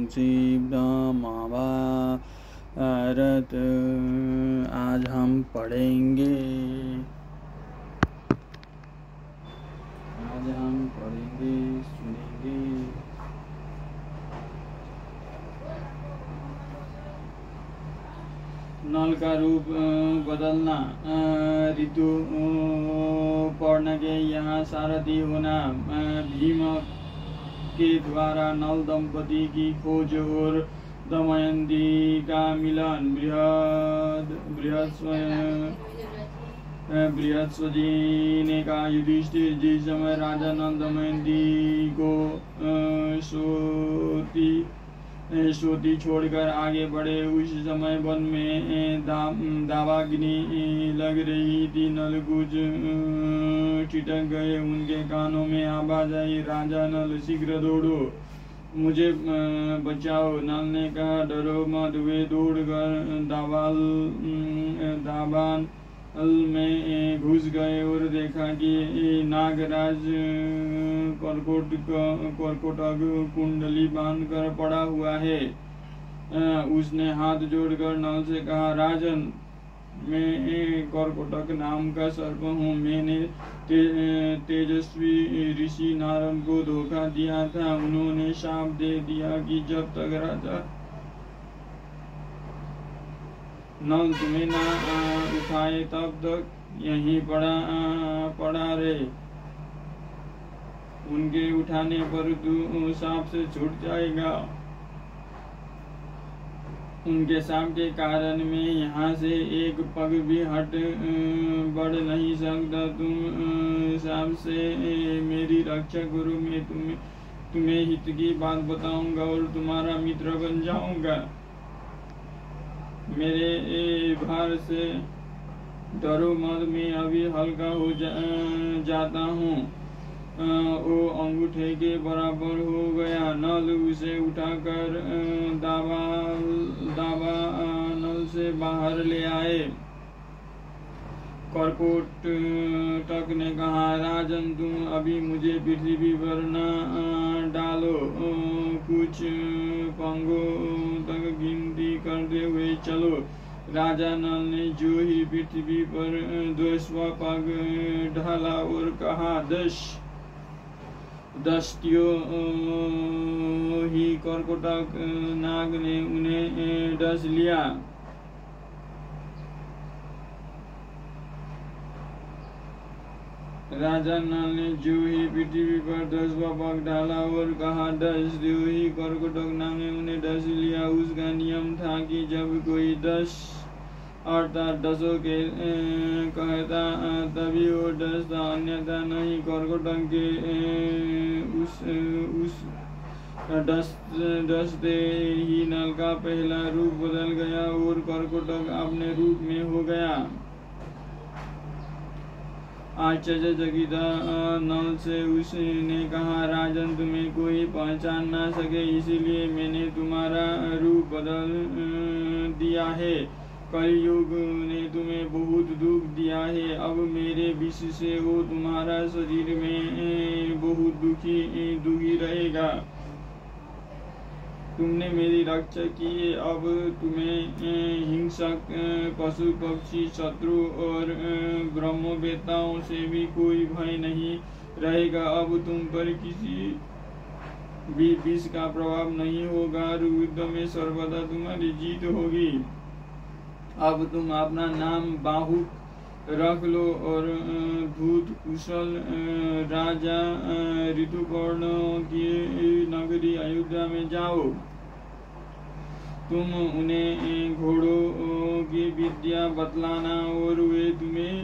संक्षिप्त महाभारत आज हम पढ़ेंगे। सुनेंगे। नल का रूप बदलना, ऋतु पढ़ने के यहाँ सारथी होना, भीम के द्वारा नल दंपति की खोज और दमयंती का मिलन, बृहस्पति ने कहा युधिष्ठिर, जिस समय राजा नल दमयंती को सोती छोड़कर आगे बढ़े, उस समय वन में दावाग्नि लग रही थी। नल कुछ ठिठक गए, उनके कानों में आवाज आई, राजा नल शीघ्र दौड़ो, मुझे बचाओ। नल ने कहा डरो मत। वे दौड़कर दावान में घुस गए और देखा कि नागराज कर्कोटक कुंडली बांधकर पड़ा हुआ है। उसने हाथ जोड़कर नल से कहा, राजन, मैं कर्कोटक नाम का सर्प हूँ। मैंने तेजस्वी ऋषि नारद को धोखा दिया था। उन्होंने शाप दे दिया कि जब तक राजा नल तुम्हें ना उठाए तब तक यहीं पड़ा रहे। उनके उठाने पर तू सांप से छूट जाएगा। उनके सांप के कारण मैं यहाँ से एक पग भी बढ़ नहीं सकता। तुम सांप से मेरी रक्षा करो, मैं तुम्हें हित की बात बताऊंगा और तुम्हारा मित्र बन जाऊंगा। मेरे भार से डरो मत, मैं अभी हल्का हो जाता हूँ। वो अंगूठे के बराबर हो गया। नल उसे उठाकर दावानल से बाहर ले आए। कर्कोटक ने कहा, राजन, तुम अभी मुझे पृथ्वी पर न डालो। कुछ पंगों तक गिनती करते हुए चलो। राजा नल ने जो ही पृथ्वी पर 10वां पग ढाला और कहा 10 त्यों ही कर्कोटक नाग ने उन्हें डस लिया। राजा नल ने जो ही पृथ्वी पर 10वां पग डाला और कहा 10 त्यों ही कर्कोटक नाग ने उन्हें डस लिया। उसका नियम था कि जब कोई 10 अर्थात 10 के कहता तभी वो डसता, अन्यथा नहीं। कर्कोटक के उस डसते ही नल का पहला रूप बदल गया और कर्कोटक अपने रूप में हो गया। आश्चर्यचकित नल से उसने कहा, राजन, तुम्हें कोई पहचान ना सके, इसीलिए मैंने तुम्हारा रूप बदल दिया है। कलयुग ने तुम्हें बहुत दुख दिया है। अब मेरे विष से वो तुम्हारा शरीर में बहुत दुखी रहेगा। तुमने मेरी रक्षा की, अब तुम्हें हिंसक पशु पक्षी शत्रु और ब्रह्मवेत्ताओं से भी कोई भय नहीं रहेगा। अब तुम पर किसी भी विष का प्रभाव नहीं होगा। युद्ध में सर्वदा तुम्हारी जीत होगी। अब तुम अपना नाम बाहुक रख लो और धूत कुशल राजा ऋतुपर्ण की नगरी अयोध्या में जाओ। तुम उन्हें घोड़ों की विद्या बतलाना और वे तुम्हें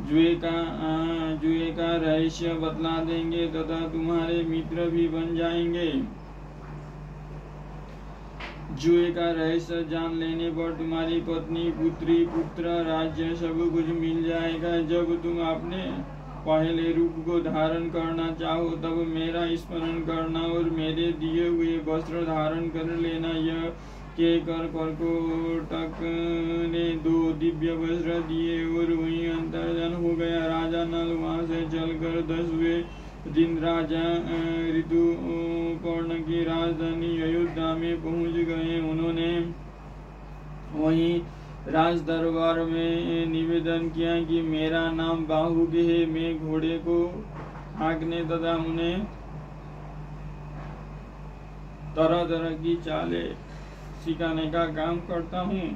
जुए का रहस्य बतला देंगे तथा तुम्हारे मित्र भी बन जाएंगे। जुए का रहस्य जान लेने पर तुम्हारी पत्नी, पुत्री, पुत्र, राज्य सब कुछ मिल जाएगा। जब तुम अपने पहले रूप को धारण करना चाहो तब मेरा स्मरण करना और मेरे दिए हुए वस्त्र धारण कर लेना। यह कहकर कर्कोटक ने 2 दिव्य वस्त्र दिए और वहीं अंतर्धान हो गया। राजा नल वहां से चलकर 10वें दिन राजा ऋतुपर्ण की राजधानी अयोध्या में पहुंच गए। उन्होंने वहीं राज दरबार में निवेदन किया कि मेरा नाम बाहुक है, मैं घोड़े को हाँकने तथा उन्हें तरह तरह की चालें सिखाने का काम करता हूँ।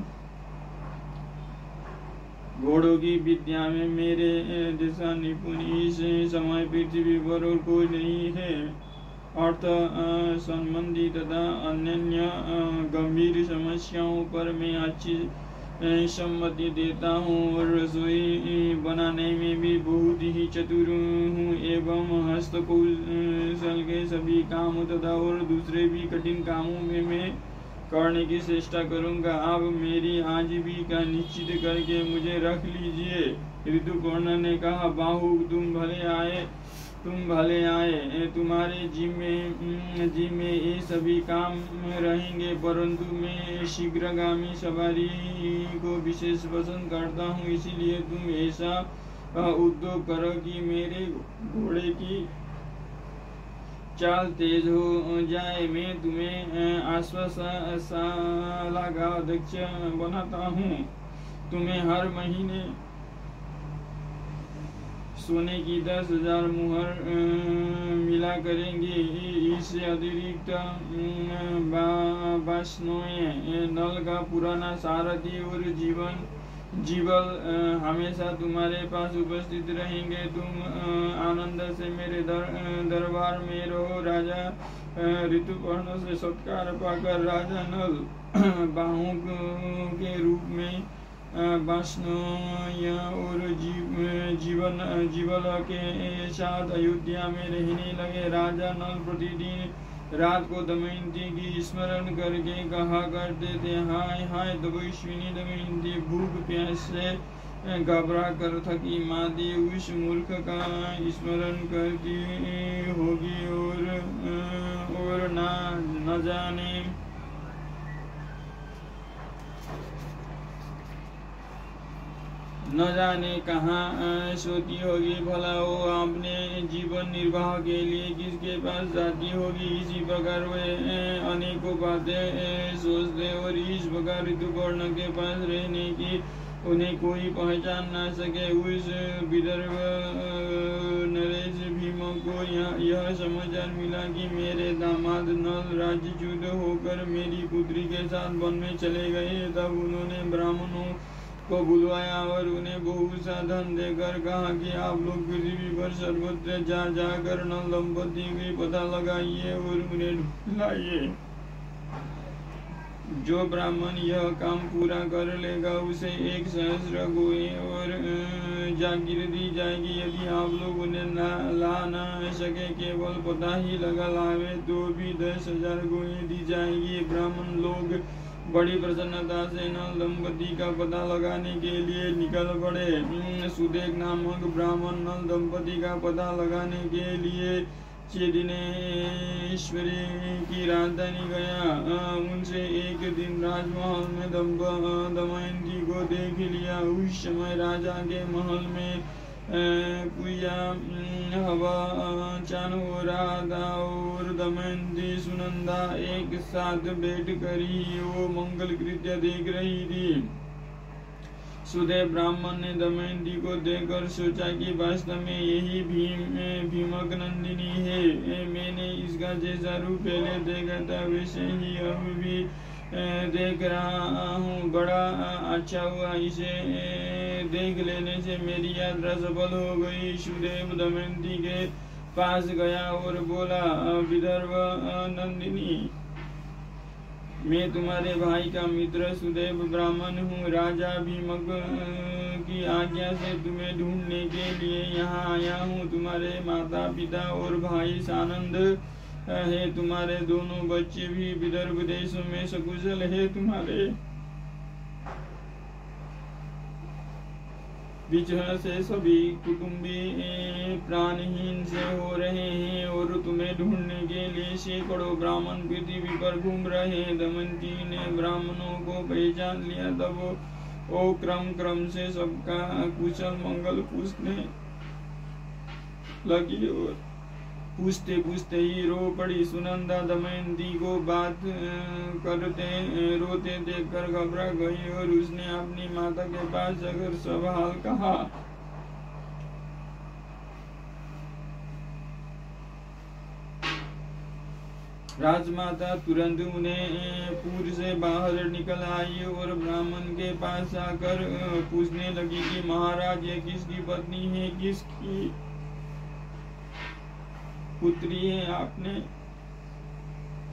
घोड़ों की विद्या में मेरे जैसा निपुण इस समय पृथ्वी पर और कोई नहीं है। अर्थ संबंधी तथा अन्य गंभीर समस्याओं पर मैं अच्छी सम्मति देता हूँ और रसोई बनाने में भी बहुत ही चतुर हूँ एवं हस्तकौशल के सभी कामों तथा और दूसरे भी कठिन कामों में मैं करने की चेष्टा करूंगा। अब मेरी आजीविका निश्चित करके मुझे रख लीजिए। ऋतुपर्ण ने कहा, बाहुक तुम भले आए, तुम्हारे जिम्मे ये सभी काम रहेंगे, परंतु मैं शीघ्रगामी सवारी को विशेष पसंद करता हूँ, इसीलिए तुम ऐसा उद्योग करो कि मेरे घोड़े की चाल तेज हो जाए। मैं तुम्हें आश्वासशाला का अध्यक्ष बनाता हूँ। तुम्हें हर महीने सोने की 10,000 मुहर मिला करेंगे। इससे अतिरिक्त बासनोए नल का पुराना सारथी और जीवल हमेशा तुम्हारे पास उपस्थित रहेंगे। तुम आनंद से मेरे दरबार में रहो। राजा ऋतुपर्ण से सत्कार पाकर राजा नल बाहुक के रूप में बासनोय और जीवल के साथ अयोध्या में रहने लगे। राजा नल प्रतिदिन रात को दमयंती की स्मरण करके कहा करते थे, हाय हाय तपस्विनी दमयंती, भूख प्यास से घबरा कर थकी मादी उस मूर्ख का स्मरण करती होगी और न जाने कहाँ सोती होगी। भला वो अपने जीवन निर्वाह के लिए किसके पास जाती होगी। इसी प्रकार वे अनेकों बातें सोचते और इस प्रकार ऋतुपर्ण के पास रहने की उन्हें कोई पहचान न सके। उस विदर्भ नरेश भीम को यह समाचार मिला कि मेरे दामाद नल राज्यच्युत होकर मेरी पुत्री के साथ वन में चले गए। तब उन्होंने ब्राह्मणों को बुलवाया और उन्हें बहुत सा धन देकर कहा कि आप लोग पृथ्वी पर सर्वत्र जाकर नल दंपति का पता लगाइए और उन्हें ढूंढ लाइए। जो ब्राह्मण यह काम पूरा कर लेगा उसे 1 सहस्र गोए और जागीर दी जाएगी। यदि आप लोग उन्हें ला न सके, केवल पता ही लगा लावे, तो भी 10,000 गोए दी जाएगी। ब्राह्मण लोग बड़ी प्रसन्नता से नल दंपति का पता लगाने के लिए निकल पड़े। सुदेक नामक ब्राह्मण नल दंपति का पता लगाने के लिए चेदिनेश्वरी की राजधानी गया। उनसे एक दिन राजमहल में दमयंती को देख लिया। उस समय राजा के महल में कुया हवा चान हो रहा था और दमयंती सुनंदा एक साथ बैठ कर ही वो मंगल कृत्य देख रही थी। सुदेव ब्राह्मण ने दमयंती को देखकर सोचा कि वास्तव में यही भीमक नंदिनी है। मैंने इसका जैसा रूप पहले देखा था वैसे ही अब भी देख रहा हूँ। बड़ा अच्छा हुआ, इसे देख लेने से मेरी यात्रा सफल हो गई। सुदेव दमयंती के पास गया और बोला, विदर्भ नंदिनी, मैं तुम्हारे भाई का मित्र सुदेव ब्राह्मण हूँ। राजा भीमक की आज्ञा से तुम्हें ढूंढने के लिए यहाँ आया हूँ। तुम्हारे माता पिता और भाई सानंद है। तुम्हारे दोनों बच्चे भी विदर्भ देशों में सकुशल है। तुम्हारे बिछड़ से सभी कुटुंबी प्राणहीन से हो रहे हैं और तुम्हें ढूंढने के लिए सैकड़ों ब्राह्मण पृथ्वी पर घूम रहे हैं। दमयंती ने ब्राह्मणों को पहचान लिया। तब वो क्रम से सबका कुशल मंगल पूछने लगी और पूछते पूछते ही रो पड़ी। सुनंदा दमयंती को बात करते रोते देखकर घबरा गई और उसने अपनी माता के पास जाकर सब हाल कहा। राजमाता तुरंत उन्हें पुर से बाहर निकल आई और ब्राह्मण के पास आकर पूछने लगी कि महाराज, ये किसकी पत्नी है, किसकी पुत्री है? आपने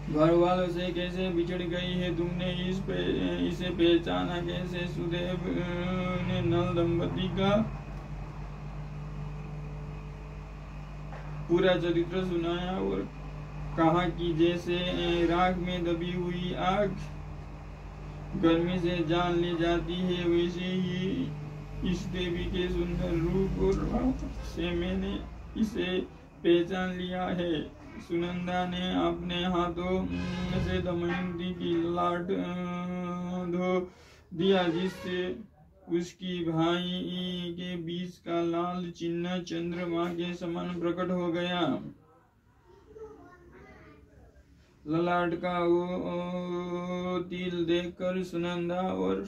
घर वालों से कैसे बिछड़ गई है? तुमने इसे पहचाना कैसे? सुदेव ने नल दंपति का पूरा चरित्र सुनाया और कहा कि जैसे राख में दबी हुई आग गर्मी से जान ले जाती है, वैसे ही इस देवी के सुंदर रूप और से मैंने इसे पहचान लिया है। सुनंदा ने अपने हाथों से दमयंती की लाट धो दिया, जिससे उसकी भाई के बीच का लाल चिन्ह चंद्रमा के समान प्रकट हो गया। ललाट का वो तिल देखकर सुनंदा और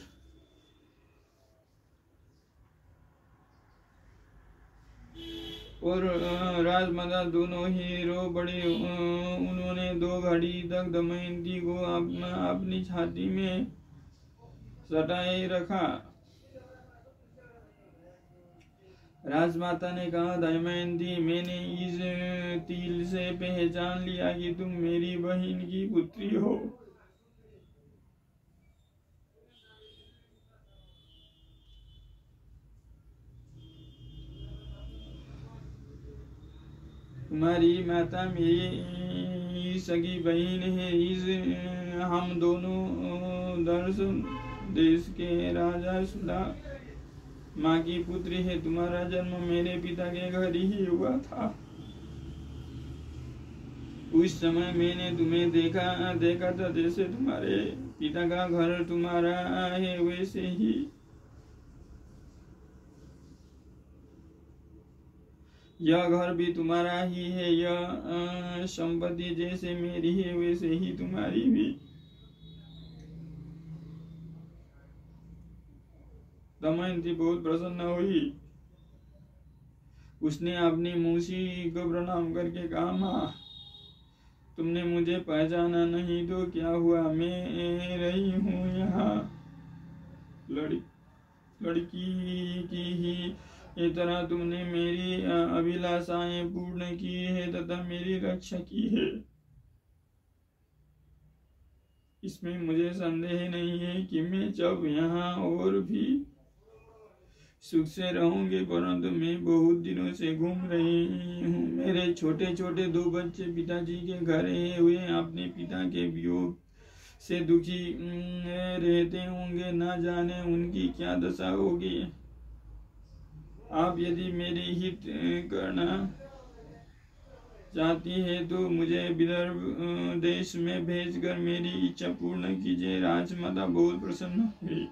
राजमाता दोनों ही रो पड़े। उन्होंने 2 घड़ी तक दमयंती को अपनी छाती में सटाए रखा। राजमाता ने कहा, दमयंती, मैंने इस तिल से पहचान लिया कि तुम मेरी बहन की पुत्री हो। तुम्हारी माता मेरी सगी बहन है। हम दोनों दर्श देश के राजा सुधा माँ की पुत्री है। तुम्हारा जन्म मेरे पिता के घर ही हुआ था। उस समय मैंने तुम्हें देखा था। जैसे तुम्हारे पिता का घर तुम्हारा है, वैसे ही यह घर भी तुम्हारा ही है। यह संपत्ति जैसे मेरी है, वैसे ही तुम्हारी भी। दमयंती बहुत प्रसन्न हुई। उसने अपनी मौसी को प्रणाम करके कहा, माँ, तुमने मुझे पहचाना नहीं तो क्या हुआ? मैं रही हूँ यहाँ लड़की की ही तरह तुमने मेरी अभिलाषाएं पूर्ण की है तथा मेरी रक्षा की है। इसमें मुझे संदेह नहीं है कि मैं जब यहाँ और भी सुख से रहूंगी, परंतु मैं बहुत दिनों से घूम रही हूँ। मेरे छोटे छोटे 2 बच्चे पिताजी के घर हुए अपने पिता के वियोग से दुखी रहते होंगे। ना जाने उनकी क्या दशा होगी। आप यदि मेरी हित करना चाहती है तो मुझे विदर्भ देश में भेजकर मेरी इच्छा पूर्ण कीजिए। राजमाता बहुत प्रसन्न हुई।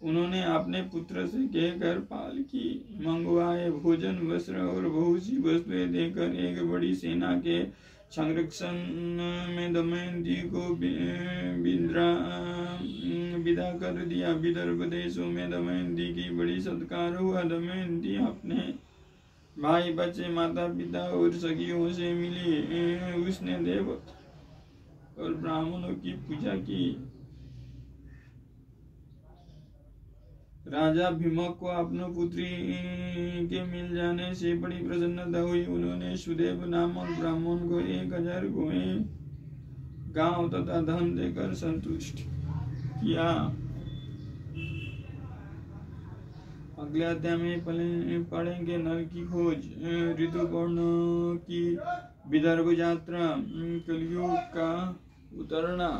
उन्होंने अपने पुत्र से कहकर पालकी मंगवाए, भोजन, वस्त्र और बहुत सी वस्तुएं देकर एक बड़ी सेना के संरक्षण में दमयंती को विदा कर दिया। विदर्भ देशों में दमयंती की बड़ी सत्कार हुआ। दमयंती अपने भाई बच्चे, माता पिता और सखियों से मिली। उसने देवता और ब्राह्मणों की पूजा की। राजा भीमक को अपनी पुत्री के मिल जाने से बड़ी प्रसन्नता हुई। उन्होंने सुदेव नामक ब्राह्मण को 1000 गोएं, गांव तथा धन देकर संतुष्ट किया। अगले अध्याय में पढ़ेंगे नल की खोज, ऋतुपर्ण की विदर्भ यात्रा, कलयुग का उतरना।